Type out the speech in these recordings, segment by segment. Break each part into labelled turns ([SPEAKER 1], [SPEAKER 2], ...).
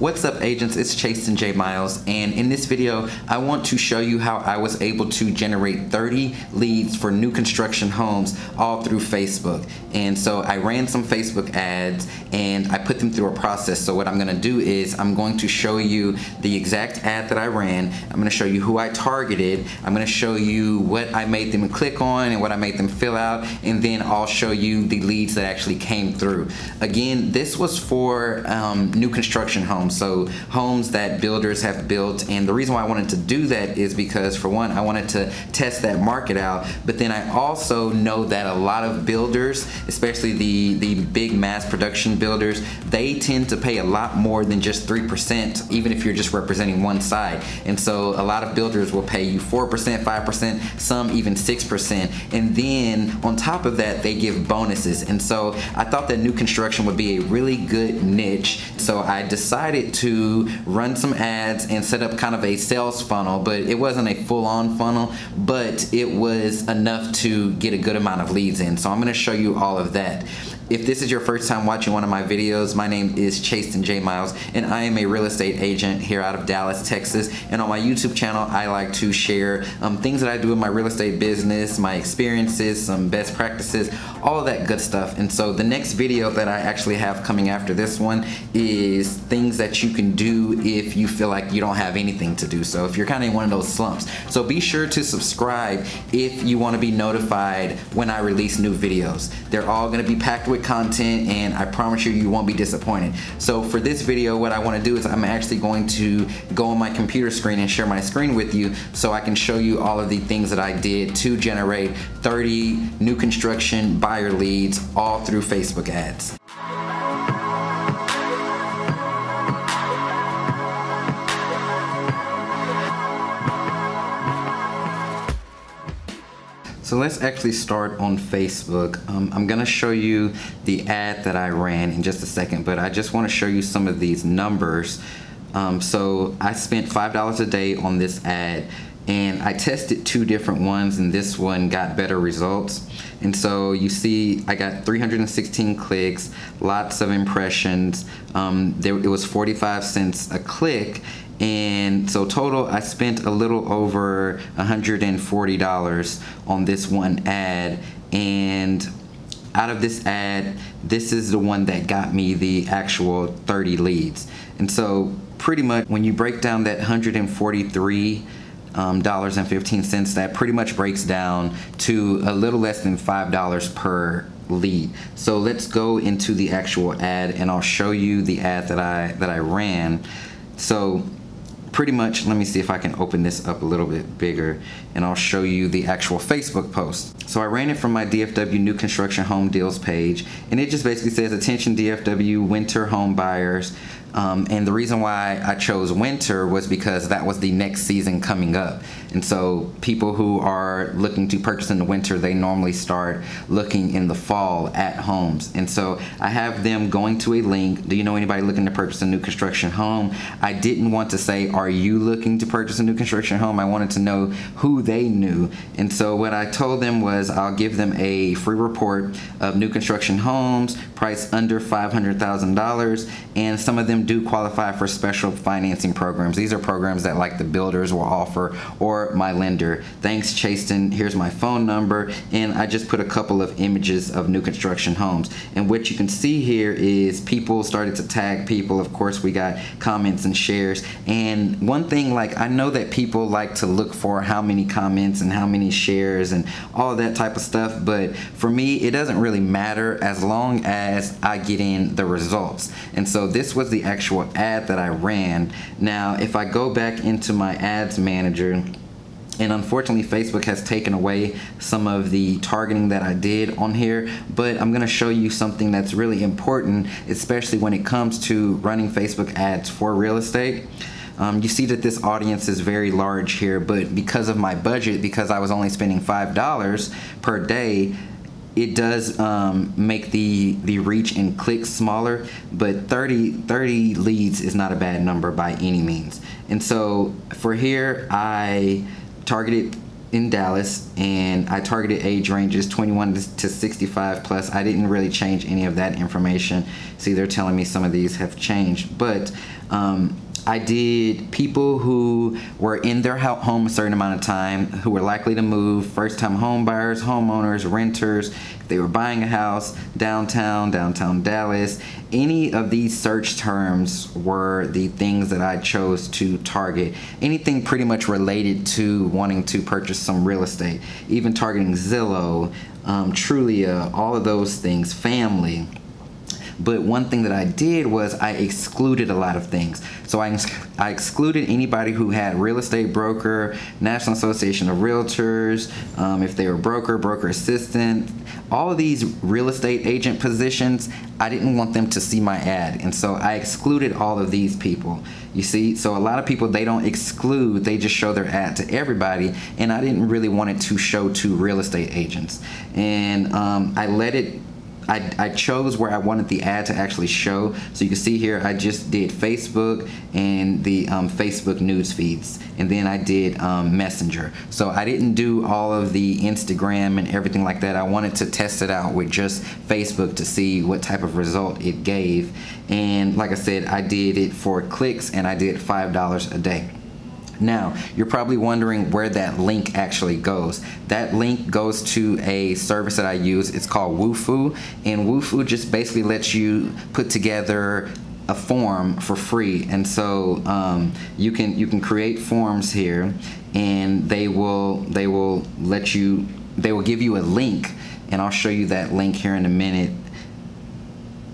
[SPEAKER 1] What's up, agents? It's Chastin J. Miles, and in this video I want to show you how I was able to generate 30 leads for new construction homes all through Facebook. And so I ran some Facebook ads and I put them through a process. So what I'm going to do is I'm going to show you the exact ad that I ran. I'm going to show you who I targeted. I'm going to show you what I made them click on and what I made them fill out, and then I'll show you the leads that actually came through. Again, this was for new construction homes, so homes that builders have built. And the reason why I wanted to do that is because, for one, I wanted to test that market out, but then I also know that a lot of builders, especially the big mass production builders, they tend to pay a lot more than just 3%, even if you're just representing one side. And so a lot of builders will pay you 4%, 5%, some even 6%. And then on top of that, they give bonuses. And so I thought that new construction would be a really good niche. So I decided to run some ads and set up kind of a sales funnel, but it wasn't a full-on funnel, but it was enough to get a good amount of leads in. So I'm going to show you all of that. If this is your first time watching one of my videos, my name is Chastin J. Miles, and I am a real estate agent here out of Dallas, Texas. And on my YouTube channel, I like to share things that I do in my real estate business, my experiences, some best practices, all of that good stuff. And so the next video that I actually have coming after this one is things that you can do if you feel like you don't have anything to do. So if you're kind of in one of those slumps. So be sure to subscribe if you want to be notified when I release new videos. They're all going to be packed with content, and I promise you, you won't be disappointed. So for this video, what I want to do is I'm actually going to go on my computer screen and share my screen with you so I can show you all of the things that I did to generate 30 new construction buyer leads all through Facebook ads. So let's actually start on Facebook. I'm gonna show you the ad that I ran in just a second, but I just wanna show you some of these numbers. So I spent $5 a day on this ad, and I tested two different ones, and this one got better results. And so you see I got 316 clicks, lots of impressions. It was 45 cents a click. And so total, I spent a little over $140 on this one ad. And out of this ad, this is the one that got me the actual 30 leads. And so pretty much when you break down that $143.15, that pretty much breaks down to a little less than $5 per lead. So let's go into the actual ad, and I'll show you the ad that I ran. So pretty much, let me see if I can open this up a little bit bigger, and I'll show you the actual Facebook post. So I ran it from my DFW New Construction Home Deals page, and it just basically says, "Attention DFW winter home buyers." And the reason why I chose winter was because that was the next season coming up. And so people who are looking to purchase in the winter, they normally start looking in the fall at homes. And so I have them going to a link. Do you know anybody looking to purchase a new construction home? I didn't want to say, are you looking to purchase a new construction home? I wanted to know who they knew. And so what I told them was I'll give them a free report of new construction homes priced under $500,000, and some of them do qualify for special financing programs. These are programs that like the builders will offer, or my lender. Thanks, Chastin. Here's my phone number, and I just put a couple of images of new construction homes. And what you can see here is people started to tag people. Of course, we got comments and shares. And one thing, like, I know that people like to look for how many comments and how many shares and all of that type of stuff, but for me, it doesn't really matter as long as I get in the results. And so this was the actual ad that I ran. Now, if I go back into my ads manager, and unfortunately Facebook has taken away some of the targeting that I did on here, but I'm going to show you something that's really important, especially when it comes to running Facebook ads for real estate. You see that this audience is very large here, but because of my budget, because I was only spending $5 per day, it does make the reach and clicks smaller, but 30 leads is not a bad number by any means. And so for here, I targeted in Dallas, and I targeted age ranges 21 to 65 plus. I didn't really change any of that information. See, they're telling me some of these have changed, but I did people who were in their home a certain amount of time, who were likely to move, first-time home buyers, homeowners, renters, if they were buying a house, downtown Dallas. Any of these search terms were the things that I chose to target. Anything pretty much related to wanting to purchase some real estate, even targeting Zillow, Trulia, all of those things, family. But one thing that I did was I excluded a lot of things. So I excluded anybody who had real estate broker, National Association of Realtors, if they were broker assistant, all of these real estate agent positions, I didn't want them to see my ad. And so I excluded all of these people. You see, so a lot of people, they don't exclude, they just show their ad to everybody. And I didn't really want it to show to real estate agents. And I chose where I wanted the ad to actually show. So you can see here, I just did Facebook and the Facebook news feeds, and then I did Messenger. So I didn't do all of the Instagram and everything like that. I wanted to test it out with just Facebook to see what type of result it gave. And like I said, I did it for clicks, and I did $5 a day. Now, you're probably wondering where that link actually goes. That link goes to a service that I use. It's called Woofu, and Woofu just basically lets you put together a form for free. And so you can create forms here, and they will give you a link, and I'll show you that link here in a minute.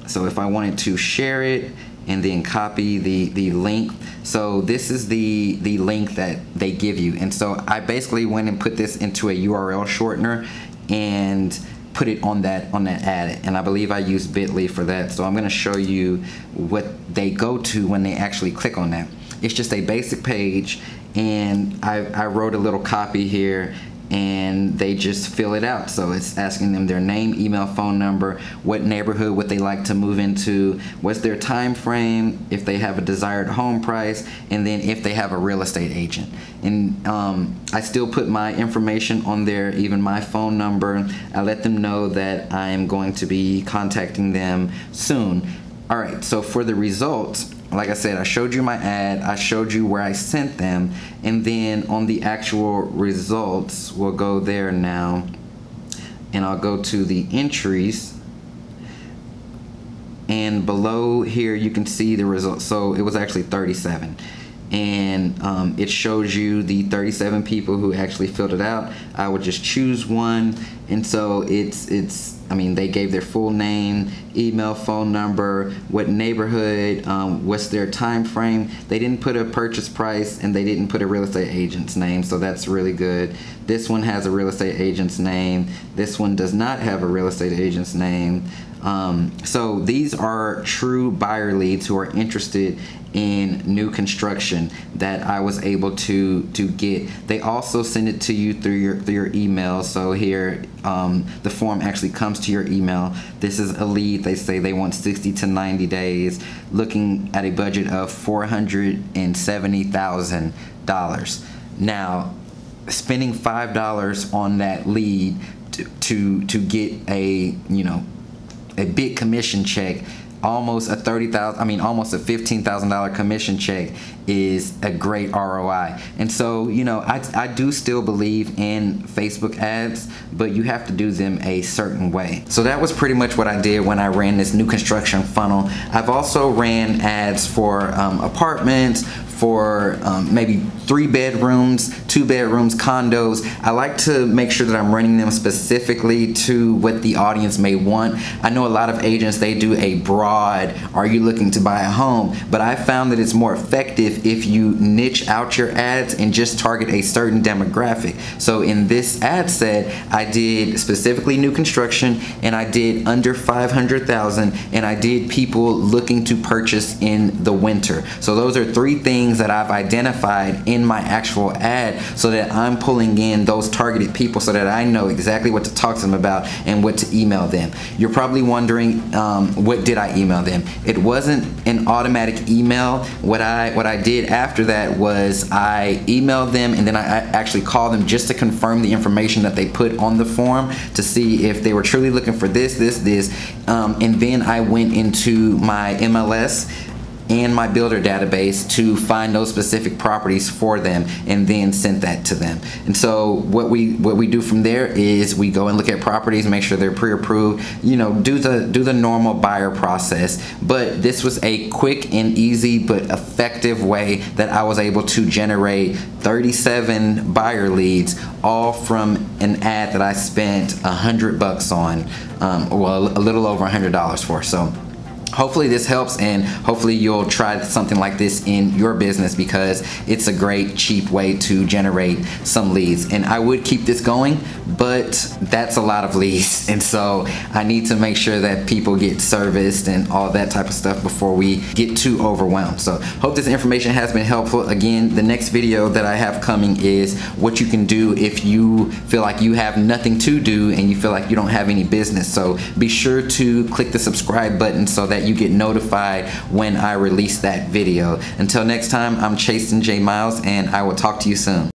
[SPEAKER 1] So if I wanted to share it and then copy the link, so this is the link that they give you. And so I basically went and put this into a URL shortener and put it on that ad, and I believe I used Bitly for that. So I'm going to show you what they go to when they actually click on that. It's just a basic page, and I wrote a little copy here, and they just fill it out. So it's asking them their name, email, phone number, what neighborhood would they like to move into, what's their time frame, if they have a desired home price, and then if they have a real estate agent. And I still put my information on there, even my phone number. I let them know that I am going to be contacting them soon. All right, so for the results, like I said, I showed you my ad, I showed you where I sent them, and then on the actual results, we'll go there now, and I'll go to the entries, and below here you can see the results. So it was actually 37, and it shows you the 37 people who actually filled it out. I would just choose one, and so I mean, they gave their full name, email, phone number, what neighborhood, what's their time frame. They didn't put a purchase price, and they didn't put a real estate agent's name, so that's really good. This one has a real estate agent's name. This one does not have a real estate agent's name. So these are true buyer leads who are interested in new construction that I was able to get. They also send it to you through your email. So here the form actually comes to your email. This is a lead. They say they want 60 to 90 days, looking at a budget of $470,000. Now, spending $5 on that lead to get a big commission check, almost a $15,000 commission check, is a great ROI. And so, I do still believe in Facebook ads, but you have to do them a certain way. So that was pretty much what I did when I ran this new construction funnel. I've also ran ads for apartments, for maybe 3 bedrooms, 2 bedrooms, condos. I like to make sure that I'm running them specifically to what the audience may want. I know a lot of agents, they do a broad, are you looking to buy a home? But I found that it's more effective if you niche out your ads and just target a certain demographic. So in this ad set, I did specifically new construction, and I did under 500,000, and I did people looking to purchase in the winter. So those are 3 things things that I've identified in my actual ad so that I'm pulling in those targeted people so that I know exactly what to talk to them about and what to email them. You're probably wondering, what did I email them? It wasn't an automatic email. What I did after that was I emailed them, and then I actually called them just to confirm the information that they put on the form to see if they were truly looking for this, and then I went into my MLS and my builder database to find those specific properties for them, and then sent that to them. And so what we do from there is we go and look at properties, make sure they're pre-approved, you know, do the normal buyer process. But this was a quick and easy but effective way that I was able to generate 37 buyer leads, all from an ad that I spent $100 on, well, a little over $100 for. So hopefully this helps, and hopefully you'll try something like this in your business, because it's a great cheap way to generate some leads. And I would keep this going, but that's a lot of leads, and so I need to make sure that people get serviced and all that type of stuff before we get too overwhelmed. So hope this information has been helpful. Again, the next video that I have coming is what you can do if you feel like you have nothing to do and you feel like you don't have any business. So be sure to click the subscribe button so that you get notified when I release that video. Until next time, I'm Chastin J. Miles, and I will talk to you soon.